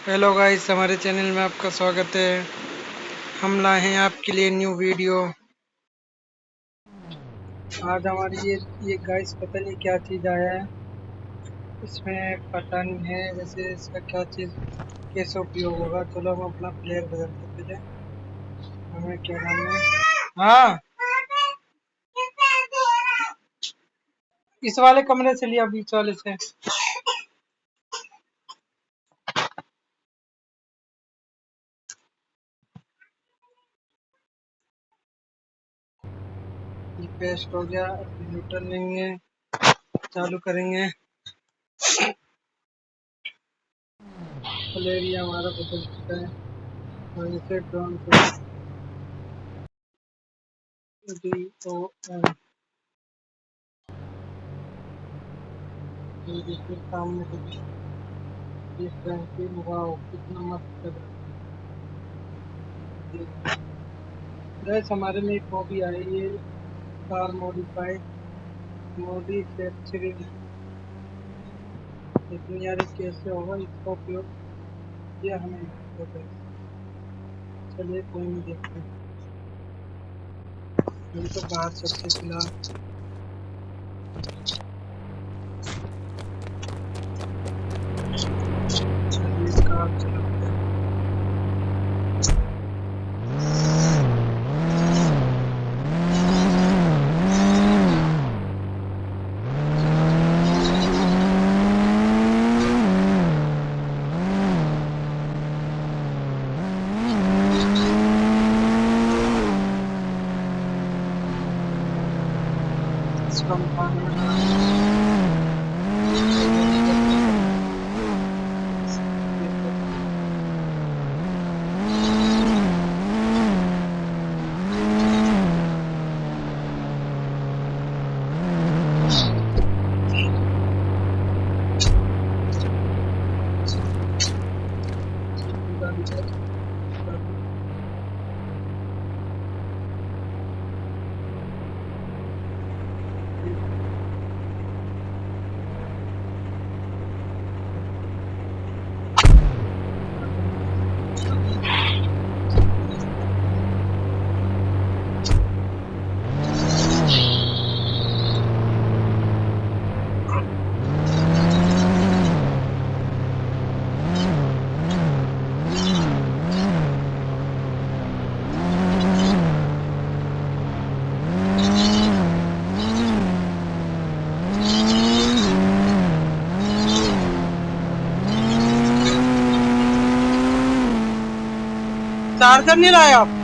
Hello guys, हमारे channel में आपका स्वागत है। हम लाए हैं आपके लिए न्यू वीडियो। आज हमारी ये गाइस पता नहीं क्या चीज़ आया है। इसमें पता नहीं है वैसे इसका क्या चीज़ कैसे उपयोग होगा। चलो हम अपना प्लेयर बदलते पहले। हमें क्या नाम है। हाँ, इस वाले कमरे से लिया, बीच वाले से। ये पेस्ट हो गया, न्यूटन लेंगे, चालू करेंगे। प्लेयर ये हमारा बदल चुका है। और इसे ड्रोन को DON देखिए सामने कुछ इस तरह की। वाओ, कितना मस्त लग रहा है। गैस हमारे में एक हॉबी आई है, कार मॉडिफाई मॉडिफैक्चरिंग। लेकिन यार ये कैसे होगा, इसका उपयोग ये हमें नहीं पता है। चलिए कोई नहीं, देखते हैं। हम तो बाहर चलते फिलहाल। चलिए कार चलाते हैं। इसका मुकाबला चार्जर नहीं लाए आप?